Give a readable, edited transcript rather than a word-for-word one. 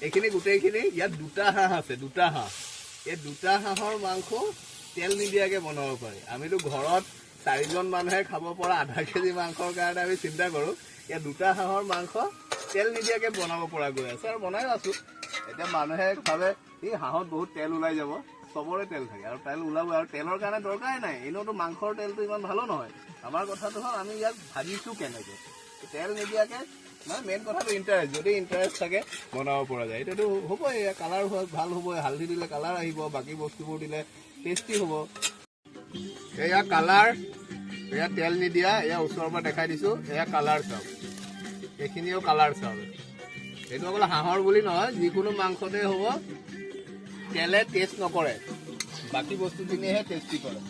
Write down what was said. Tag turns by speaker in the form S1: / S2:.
S1: এইখিনি গোটেইখিনি ইয়াত দুটা হাঁহ আছে, দুটা হাঁহ। এই দুটা হাঁহৰ মাংস তেল নিদিয়াকৈ বনাব পাৰি। আমিতো ঘৰত 4জন মানুহে খাব পৰা আধা কেজি মাংসৰ কাৰণে আমি চিন্তা কৰোঁ। ইয়াত দুটা হাঁহৰ মাংস তেল নিদিয়াকৈ বনাব পৰা গৈ আছে আৰু বনাইও আছোঁ। এতিয়া মানুহে ভাবে এই হাঁহত বহুত তেল ওলাই যাব, চবৰে তেল থাকে আৰু তেল ওলাব, আৰু তেলৰ কাৰণে দৰকাৰেই নাই। এনেওতো মাংসৰ তেলটো ইমান ভালো নহয়। আমাৰ কথাটো হ'ল আমি ইয়াক ভাজিছোঁ কেনেকৈ, তেল নিদিয়াকৈ। মানে মেইন কথাটো ইণ্টাৰেষ্ট, যদি ইণ্টাৰেষ্ট থাকে বনাব পৰা যায়। এতিয়াতো হ'ব, এয়া কালাৰ ভাল হ'ব, হালধি দিলে কালাৰ আহিব, বাকী বস্তুবোৰ দিলে টেষ্টি হ'ব। এয়া কালাৰ, এয়া তেল নিদিয়া, এয়া ওচৰৰ পৰা দেখাই দিছোঁ, এয়া কালাৰ চাউল, এইখিনিও কালাৰ চাউল। এইটো অকল হাঁহৰ বুলি নহয়, যিকোনো মাংসতে হ'ব, তেলে টেষ্ট নকৰে, বাকী বস্তুখিনিহে টেষ্টি কৰে।